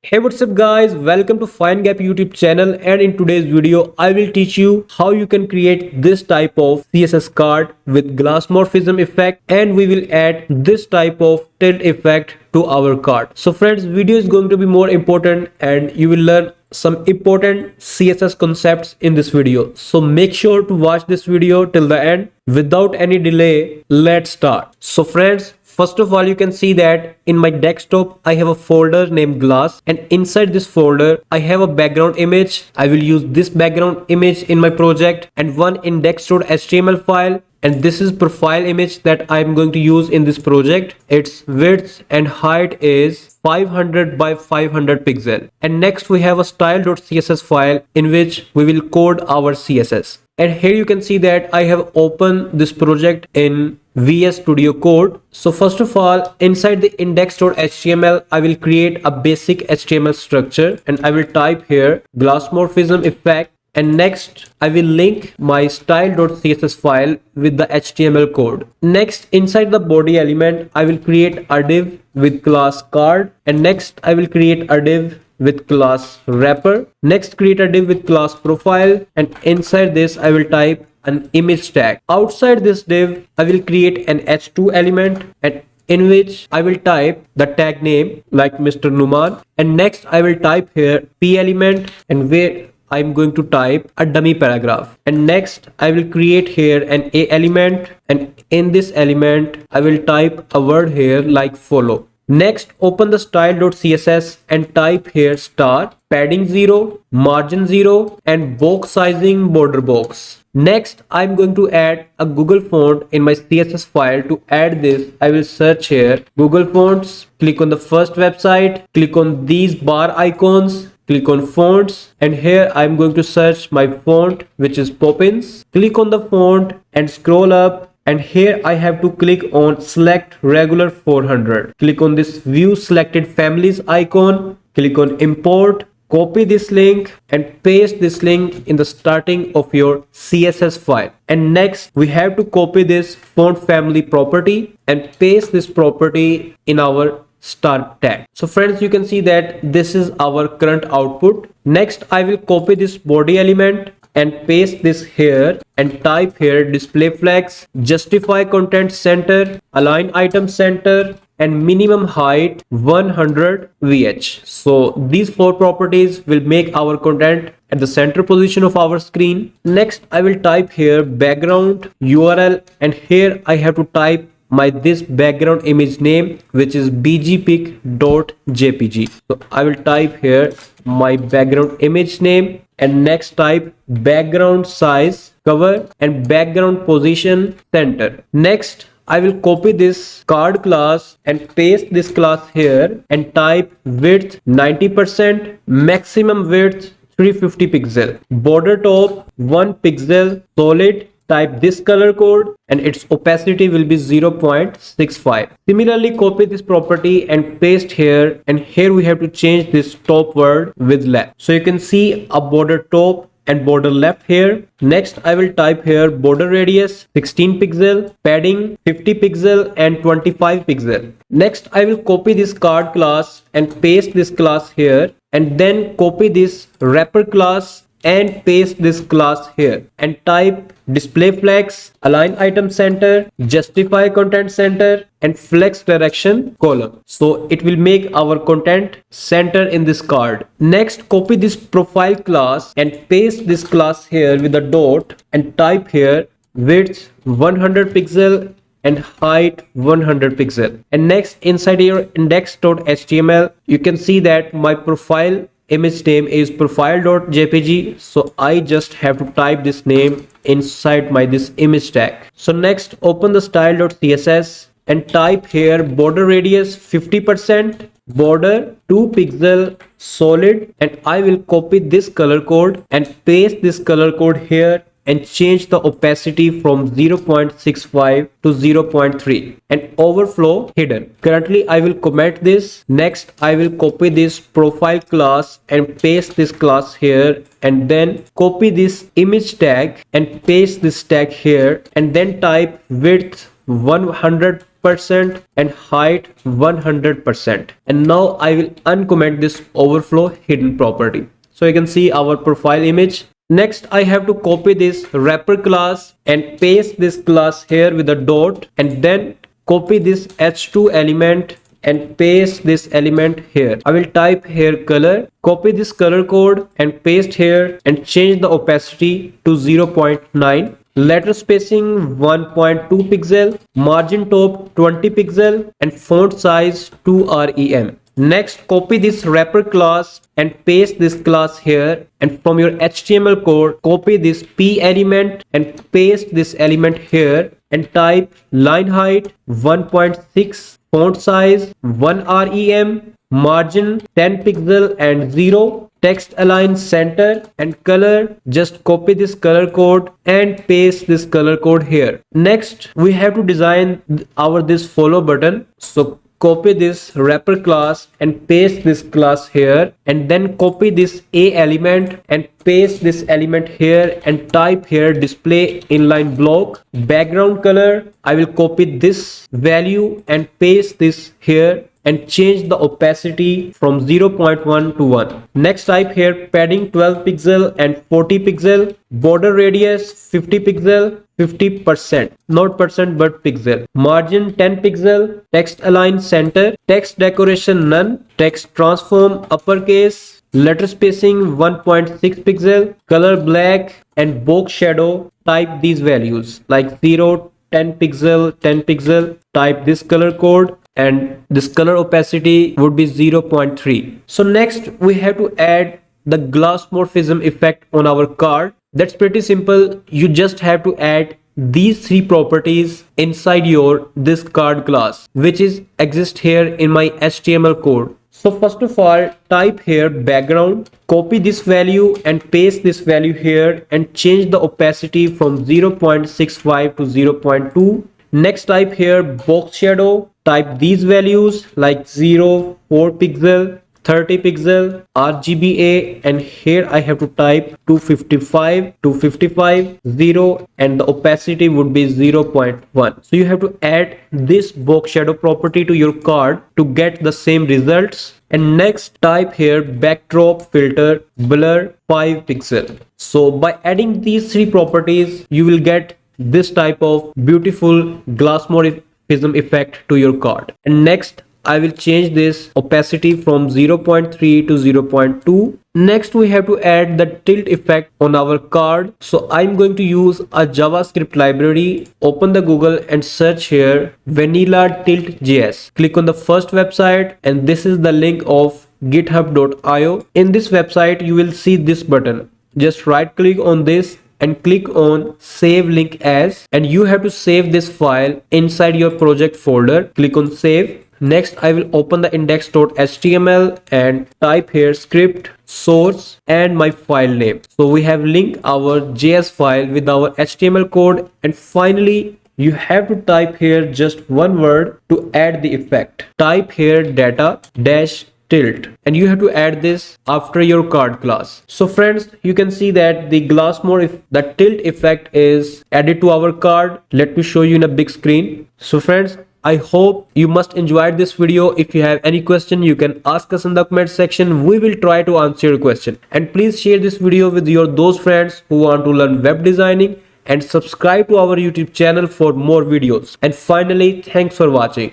Hey, what's up guys, welcome to Fine Gap YouTube channel, and in today's video I will teach you how you can create this type of CSS card with Glassmorphism effect, and we will add this type of tilt effect to our card. So friends, video is going to be more important and you will learn some important CSS concepts in this video. So make sure to watch this video till the end. Without any delay, let's start. So friends, first of all, you can see that in my desktop, I have a folder named Glass, and inside this folder, I have a background image. I will use this background image in my project and one index.html file. And this is profile image that I'm going to use in this project. Its width and height is 500 by 500 pixel. And next we have a style.css file in which we will code our CSS. And here you can see that I have opened this project in VS Studio Code. So first of all, inside the index.html, I will create a basic HTML structure and I will type here Glassmorphism effect. And next, I will link my style.css file with the HTML code. Next, inside the body element, I will create a div with class card. And next, I will create a div with class wrapper. Next, create a div with class profile. And inside this, I will type an image tag. Outside this div, I will create an h2 element and in which I will type the tag name like Mr. Numan. And next, I will type here p element and where I'm going to type a dummy paragraph. And next I will create here an a element, and in this element I will type a word here like follow. Next, open the style.css and type here star, padding 0, margin 0 and box sizing border box. Next, I'm going to add a Google font in my CSS file. To add this, I will search here Google Fonts, click on the first website, click on these bar icons, click on fonts, and here I'm going to search my font which is Poppins. Click on the font and scroll up, and here I have to click on select regular 400. Click on this view selected families icon, click on import, copy this link and paste this link in the starting of your CSS file. And next we have to copy this font family property and paste this property in our start tag. So friends, you can see that this is our current output. Next, I will copy this body element and paste this here and type here display flex, justify content center, align item center and minimum height 100 VH. So these four properties will make our content at the center position of our screen. Next, I will type here background URL and here I have to type this background image name which is bgpic.jpg. So I will type here my background image name and next type background size cover and background position center. Next, I will copy this card class and paste this class here and type width 90%, maximum width 350 pixel, border top 1 pixel, solid. Type this color code and its opacity will be 0.65. Similarly, copy this property and paste here, and here we have to change this top word with left. So you can see a border top and border left here. Next, I will type here border radius 16 pixel, padding 50 pixel and 25 pixel. Next, I will copy this card class and paste this class here, and then copy this wrapper class and paste this class here and type display flex, align item center, justify content center and flex direction column. So it will make our content center in this card. Next, copy this profile class and paste this class here with a dot and type here width 100 pixel and height 100 pixel. And next, inside your index.html, you can see that my profile image name is profile.jpg, so I just have to type this name inside this image tag. So next, open the style.css and type here border radius 50%, border 2 pixel, solid, and I will copy this color code and paste this color code here and change the opacity from 0.65 to 0.3 and overflow hidden. Currently, I will comment this. Next, I will copy this profile class and paste this class here, and then copy this image tag and paste this tag here, and then type width 100% 50% and height 100%. And now I will uncomment this overflow hidden property. So you can see our profile image. Next, I have to copy this wrapper class and paste this class here with a dot, and then copy this h2 element and paste this element here. I will type here color, copy this color code and paste here and change the opacity to 0.9. Letter spacing 1.2 pixel, margin top 20 pixel and font size 2 rem. Next, copy this wrapper class and paste this class here, and from your HTML code copy this p element and paste this element here and type line height 1.6, font size 1 rem, margin 10 pixel and 0, text align center, and color, just copy this color code and paste this color code here. Next, we have to design our this follow button. So copy this wrapper class and paste this class here, and then copy this a element and paste this element here and type here display inline block. Background color, I will copy this value and paste this here and change the opacity from 0.1 to 1. Next, type here padding 12 pixel and 40 pixel, border radius 50 pixel, 50%, not percent but pixel, margin 10 pixel, text align center, text decoration none, text transform uppercase, letter spacing 1.6 pixel, color black, and box shadow, type these values like 0, 10 pixel, 10 pixel, type this color code, and this color opacity would be 0.3. So next we have to add the Glassmorphism effect on our card. That's pretty simple. You just have to add these three properties inside your this card class, which is exist here in my HTML code. So first of all, type here background, copy this value and paste this value here and change the opacity from 0.65 to 0.2. Next, type here box shadow, type these values like 0, 4 pixel, 30 pixel, RGBA, and here I have to type 255, 255, 0, and the opacity would be 0.1. So you have to add this box shadow property to your card to get the same results. And next, type here backdrop filter blur 5 pixel. So by adding these three properties, you will get this type of beautiful Glassmorphism effect to your card. And next, I will change this opacity from 0.3 to 0.2. Next, we have to add the tilt effect on our card. So I'm going to use a JavaScript library. Open the Google and search here vanilla tilt.js. Click on the first website, and this is the link of github.io. In this website, you will see this button. Just right click on this and click on save link as, and you have to save this file inside your project folder. Click on save. Next, I will open the index.html and type here script source and my file name. So we have linked our JS file with our HTML code, and finally you have to type here just one word to add the effect. Type here data dash tilt, and you have to add this after your card class. So friends, you can see that the the tilt effect is added to our card. Let me show you in a big screen. So friends, I hope you must enjoyed this video. If you have any question, you can ask us in the comment section. We will try to answer your question. And please share this video with those friends who want to learn web designing, and subscribe to our YouTube channel for more videos. And finally, thanks for watching.